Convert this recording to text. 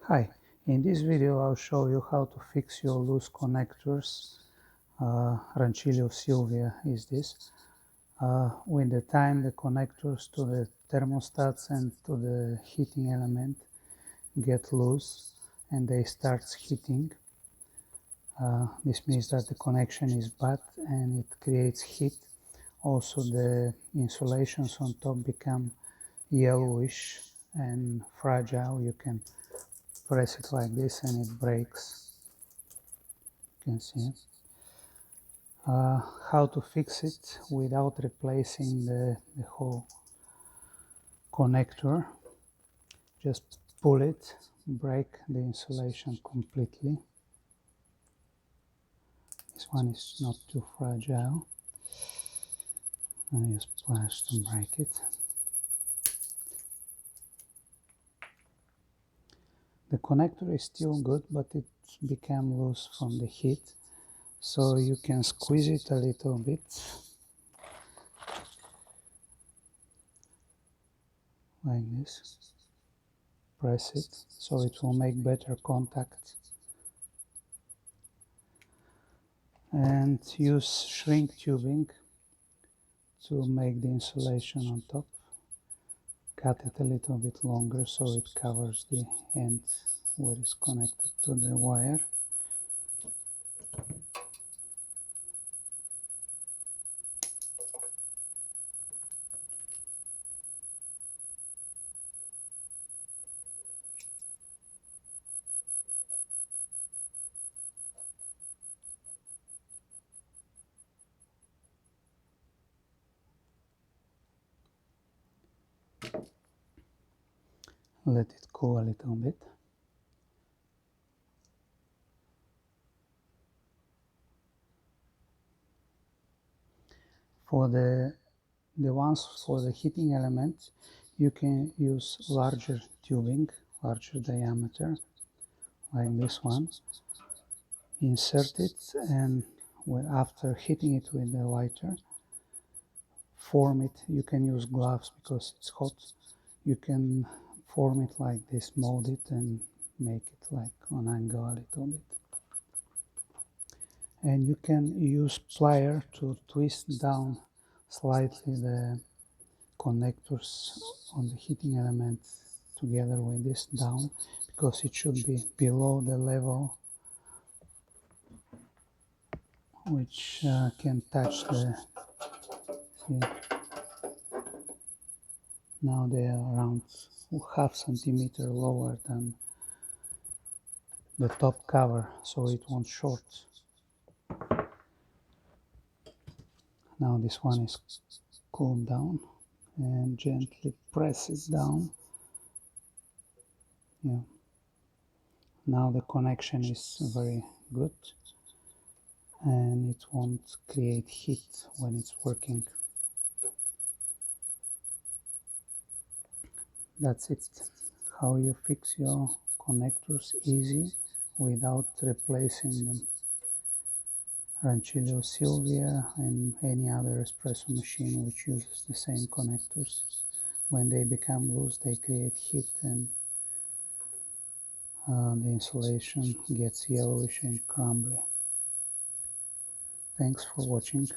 Hi, in this video I'll show you how to fix your loose connectors. Rancilio Silvia is this. With the time the connectors to the thermostats and to the heating element get loose and they start heating. This means that the connection is bad and it creates heat. Also the insulations on top become yellowish and fragile. You can press it like this and it breaks. You can see it. How to fix it without replacing the whole connector. Just pull it, break the insulation completely. This one is not too fragile. I use pliers to break it. The connector is still good, but it became loose from the heat, so you can squeeze it a little bit, like this. Press it so it will make better contact, and use shrink tubing to make the insulation on top. Cut it a little bit longer so it covers the end where it's connected to the wire. Let it cool a little bit. For the ones for the heating element, you can use larger tubing, larger diameter, like this one. Insert it, and after heating it with the lighter, form it. You can use gloves because it's hot. You can form it like this, mold it and make it like on angle a little bit. And you can use plier to twist down slightly the connectors on the heating element together with this down, because it should be below the level which can touch the, see, now they are around ½ centimeter lower than the top cover, so it won't short. Now this one is cooled down, and gently press it down. Yeah. Now the connection is very good and it won't create heat when it's working. That's it. How you fix your connectors easy without replacing them. Rancilio Silvia and any other espresso machine which uses the same connectors. When they become loose, they create heat and the insulation gets yellowish and crumbly. Thanks for watching.